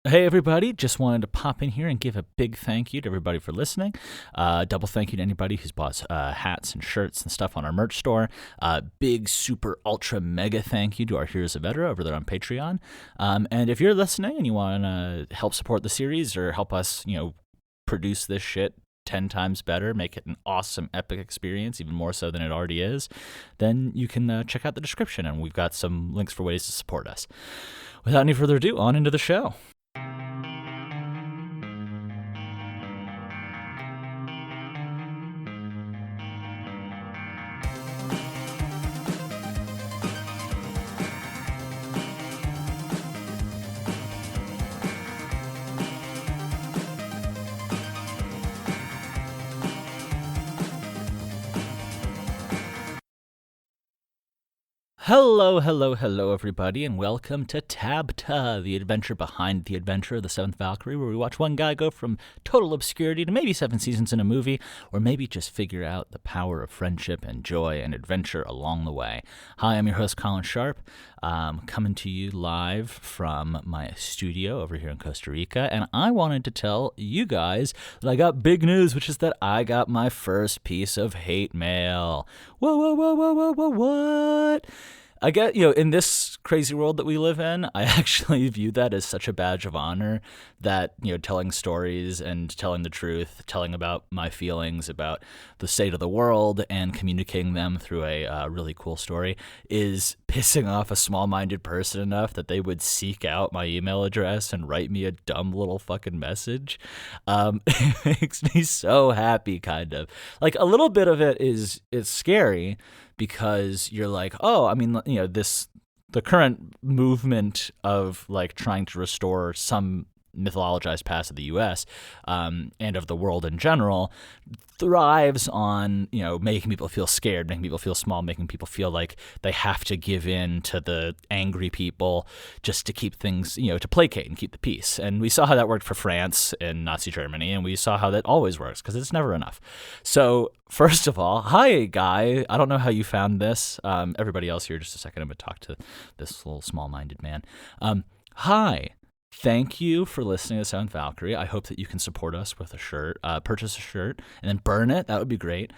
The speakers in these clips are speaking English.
Hey everybody, just wanted to pop in here and give a big thank you to everybody for listening. Double thank you to anybody who's bought hats and shirts and stuff on our merch store. Big, super, ultra, mega thank you to our Heroes of Edra over there on Patreon. And if you're listening and you want to help support the series or help us, produce this shit 10 times better, make it an awesome, epic experience, even more so than it already is, then you can check out the description and we've got some links for ways to support us. Without any further ado, on into the show. Hello, everybody, and welcome to TABTA, the adventure behind the adventure of the Seventh Valkyrie, where we watch one guy go from total obscurity to maybe 7 seasons in a movie, or maybe just figure out the power of friendship and joy and adventure along the way. Hi, I'm your host, Colin Sharp, coming to you live from my studio over here in Costa Rica, and I wanted to tell you guys that I got big news, which is that I got my first piece of hate mail. Whoa, what? I get, in this crazy world that we live in, I actually view that as such a badge of honor that, telling stories and telling the truth, telling about my feelings about the state of the world and communicating them through a really cool story is pissing off a small-minded person enough that they would seek out my email address and write me a dumb little fucking message. It makes me so happy, kind of. Like, a little bit of it is scary, because you're like, oh, I mean, the current movement of like trying to restore some mythologized past of the U.S. And of the world in general thrives on, making people feel scared, making people feel small, making people feel like they have to give in to the angry people just to keep things, to placate and keep the peace. And we saw how that worked for France and Nazi Germany, and we saw how that always works because it's never enough. So first of all, hi, guy. I don't know how you found this. Everybody else here, just a second, I'm going to talk to this little small-minded man. Hi. Thank you for listening to Seventh Valkyrie. I hope that you can support us with a shirt, purchase a shirt, and then burn it. That would be great.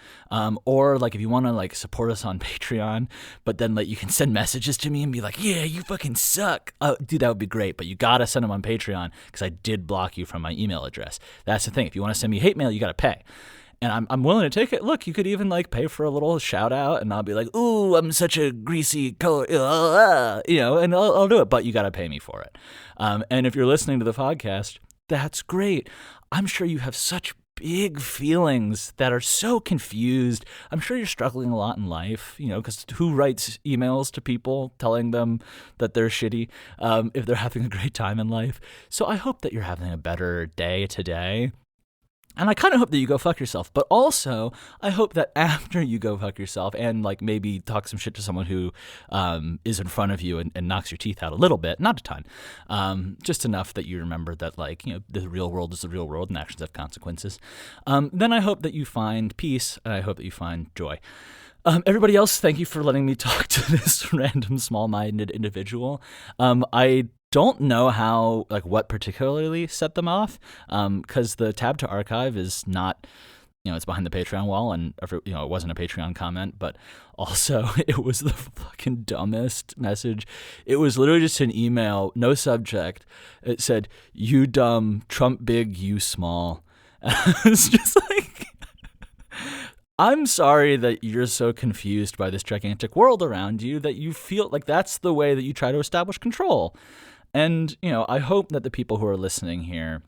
Or like if you want to like support us on Patreon, but then like you can send messages to me and be like, "Yeah, you fucking suck." Dude, that would be great. But you gotta send them on Patreon because I did block you from my email address. That's the thing. If you want to send me hate mail, you gotta pay. And I'm willing to take it. Look, you could even like pay for a little shout out, and I'll be like, "Ooh, I'm such a greasy color," and I'll do it. But you got to pay me for it. And if you're listening to the podcast, that's great. I'm sure you have such big feelings that are so confused. I'm sure you're struggling a lot in life, because who writes emails to people telling them that they're shitty if they're having a great time in life? So I hope that you're having a better day today. And I kind of hope that you go fuck yourself, but also I hope that after you go fuck yourself and like maybe talk some shit to someone who is in front of you and knocks your teeth out a little bit, not a ton, just enough that you remember that like, the real world is the real world and actions have consequences. Then I hope that you find peace and I hope that you find joy. Everybody else, thank you for letting me talk to this random small-minded individual. I don't know how, like, what particularly set them off, because the TABTA archive is not, it's behind the Patreon wall, and, it wasn't a Patreon comment, but also it was the fucking dumbest message. It was literally just an email, no subject. It said, "You dumb, Trump big, you small." It's just like, I'm sorry that you're so confused by this gigantic world around you that you feel like that's the way that you try to establish control. And, I hope that the people who are listening here,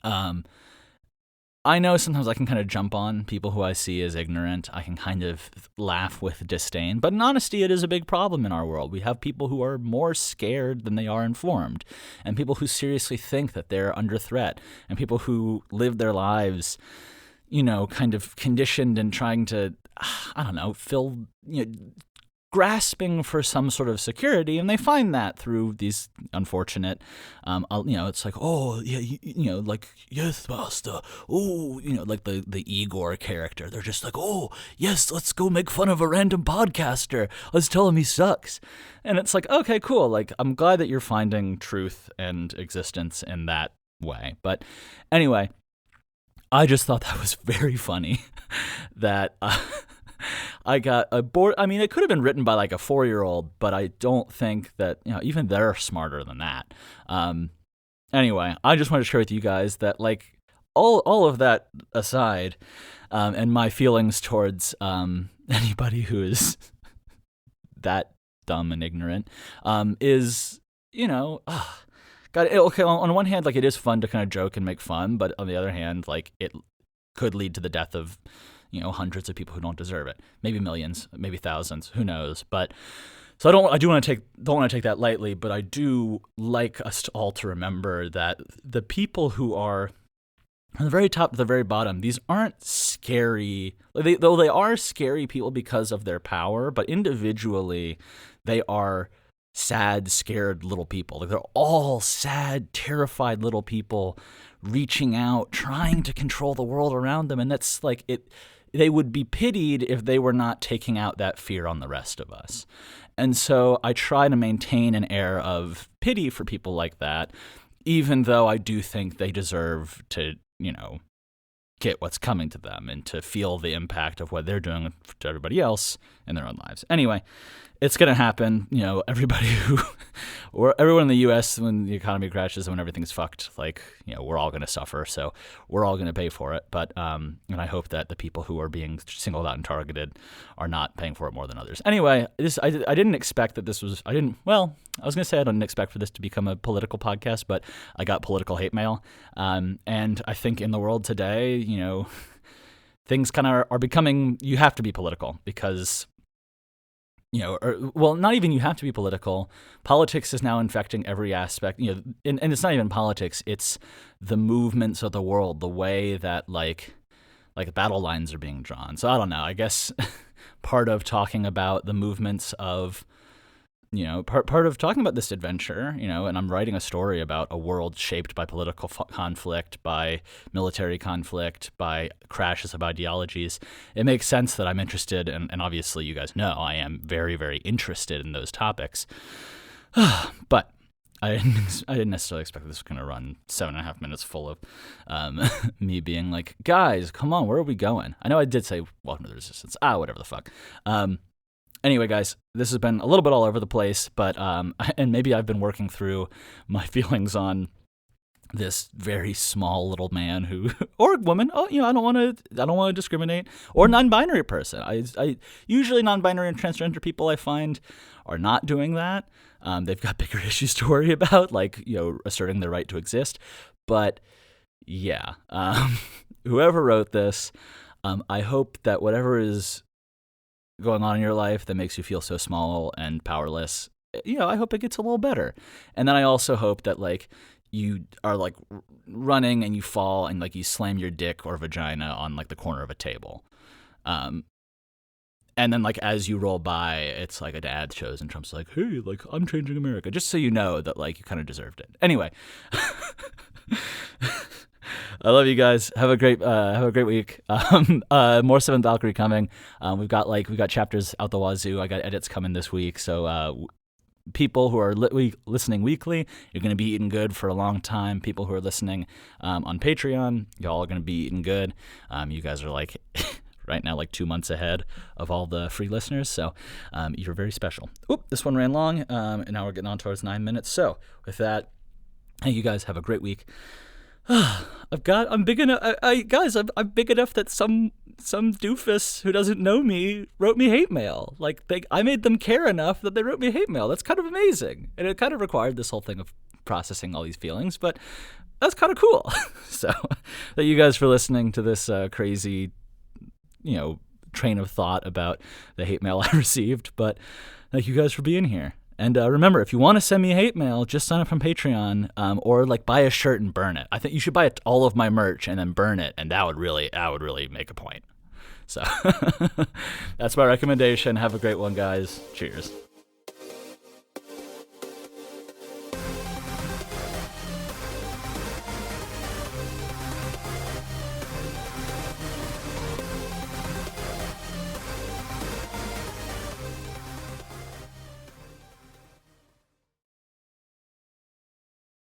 I know sometimes I can kind of jump on people who I see as ignorant. I can kind of laugh with disdain. But in honesty, it is a big problem in our world. We have people who are more scared than they are informed, and people who seriously think that they're under threat, and people who live their lives, kind of conditioned and trying to, I don't know, fill, grasping for some sort of security, and they find that through these unfortunate, it's like, oh, yeah, like, yes, master, oh, like the Igor character. They're just like, oh, yes, let's go make fun of a random podcaster. Let's tell him he sucks. And it's like, okay, cool. Like, I'm glad that you're finding truth and existence in that way. But anyway, I just thought that was very funny that I got a board. I mean, it could have been written by like a 4-year-old, but I don't think that, even they're smarter than that. Anyway, I just wanted to share with you guys that, like, all of that aside, and my feelings towards anybody who is that dumb and ignorant, is, God, okay, on one hand, like, it is fun to kind of joke and make fun, but on the other hand, like, it could lead to the death of hundreds of people who don't deserve it, maybe millions, maybe thousands, who knows? But so don't want to take that lightly, but I do like us all to remember that the people who are from the very top to the very bottom, these aren't scary. Though they are scary people because of their power, but individually, they are sad, scared little people. Like, they're all sad, terrified little people reaching out, trying to control the world around them, and that's like it. They would be pitied if they were not taking out that fear on the rest of us. And so I try to maintain an air of pity for people like that, even though I do think they deserve to, get what's coming to them and to feel the impact of what they're doing to everybody else in their own lives. Anyway, it's going to happen. Everybody or everyone in the U.S., when the economy crashes and when everything's fucked, like, we're all going to suffer. So we're all going to pay for it. But, and I hope that the people who are being singled out and targeted are not paying for it more than others. Anyway, I didn't expect that this was, I was going to say I didn't expect for this to become a political podcast, but I got political hate mail. And I think in the world today, things kind of are becoming, you have to be political because, not even you have to be political. Politics is now infecting every aspect, and it's not even politics. It's the movements of the world, the way that like battle lines are being drawn. So I don't know, I guess part of talking about the movements of, part of talking about this adventure, and I'm writing a story about a world shaped by political conflict, by military conflict, by crashes of ideologies. It makes sense that I'm interested, and obviously you guys know I am very, very interested in those topics. But I didn't necessarily expect this was going to run 7.5 minutes full of me being like, guys, come on, where are we going? I know I did say welcome to the resistance. Whatever the fuck. Anyway, guys, this has been a little bit all over the place, but and maybe I've been working through my feelings on this very small little man who, or woman. Oh, I don't want to discriminate, or non-binary person. I usually non-binary and transgender people I find are not doing that. They've got bigger issues to worry about, like asserting their right to exist. But yeah, whoever wrote this, I hope that whatever is going on in your life that makes you feel so small and powerless, I hope it gets a little better. And then I also hope that, like, you are like running and you fall and like you slam your dick or vagina on like the corner of a table. And then like as you roll by, it's like an ad shows and Trump's like, hey, like, I'm changing America, just so you know that like you kind of deserved it. Anyway. I love you guys. Have a great week. More Seventh Valkyrie coming. We've got chapters out the wazoo. I got edits coming this week. So people who are listening weekly, you're going to be eating good for a long time. People who are listening on Patreon, y'all are going to be eating good. You guys are like right now like 2 months ahead of all the free listeners. So you're very special. Oop, this one ran long, and now we're getting on towards 9 minutes. So with that, hey, you guys have a great week. I'm big enough. I'm big enough that some doofus who doesn't know me wrote me hate mail. Like I made them care enough that they wrote me hate mail. That's kind of amazing, and it kind of required this whole thing of processing all these feelings. But that's kind of cool. So, thank you guys for listening to this crazy, train of thought about the hate mail I received. But thank you guys for being here. And remember, if you want to send me hate mail, just sign up on Patreon, or like buy a shirt and burn it. I think you should buy all of my merch and then burn it, and that would really make a point. So that's my recommendation. Have a great one, guys. Cheers.